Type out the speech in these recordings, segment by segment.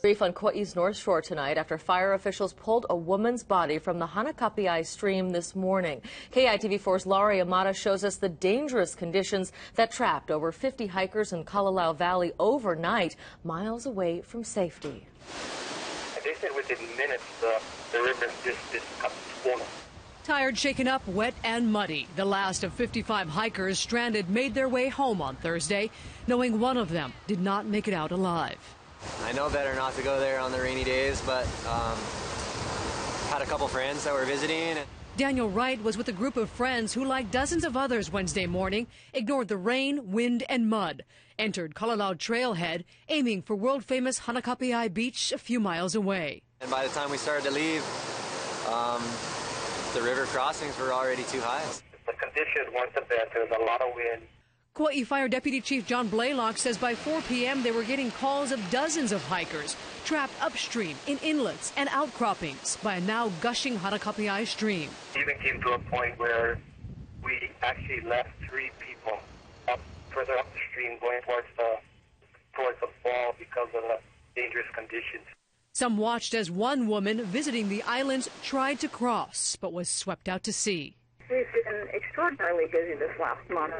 Brief on Kauai's North Shore tonight after fire officials pulled a woman's body from the Hanakapiai stream this morning. KITV4's Laura Yamada shows us the dangerous conditions that trapped over 50 hikers in Kalalau Valley overnight, miles away from safety. They said within minutes the river just got swollen. Tired, shaken up, wet and muddy, the last of 55 hikers stranded made their way home on Thursday, knowing one of them did not make it out alive. I know better not to go there on the rainy days, but had a couple friends that were visiting. Daniel Wright was with a group of friends who, like dozens of others Wednesday morning, ignored the rain, wind and mud, entered Kalalau Trailhead, aiming for world-famous Hanakapiai Beach a few miles away. And by the time we started to leave, the river crossings were already too high. The conditions weren't the best. There was a lot of wind. Kauai Fire Deputy Chief John Blaylock says by 4 p.m. they were getting calls of dozens of hikers trapped upstream in inlets and outcroppings by a now gushing Hanakapiai stream. It even came to a point where we actually left 3 people further up the stream going towards the fall because of the dangerous conditions. Some watched as one woman visiting the islands tried to cross but was swept out to sea. We've been extraordinarily busy this last month.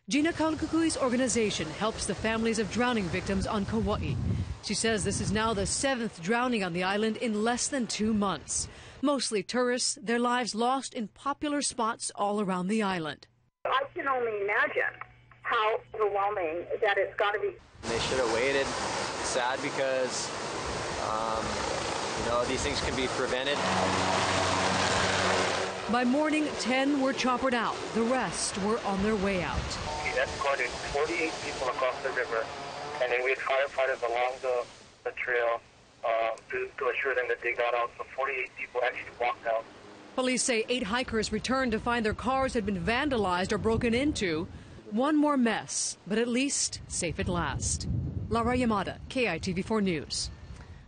Gina Kalkukui's organization helps the families of drowning victims on Kauai. She says this is now the 7th drowning on the island in less than 2 months. Mostly tourists, their lives lost in popular spots all around the island. I can only imagine how overwhelming that it's got to be. They should have waited. It's sad because, these things can be prevented. By morning, 10 were choppered out. The rest were on their way out. We escorted 48 people across the river, and then we had firefighters along the trail to assure them that they got out. So 48 people actually walked out. Police say 8 hikers returned to find their cars had been vandalized or broken into. One more mess, but at least safe at last. Laura Yamada, KITV4 News.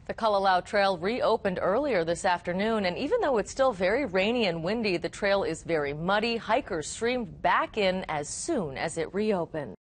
The Kalalau Trail reopened earlier this afternoon, and even though it's still very rainy and windy, the trail is very muddy. Hikers streamed back in as soon as it reopened.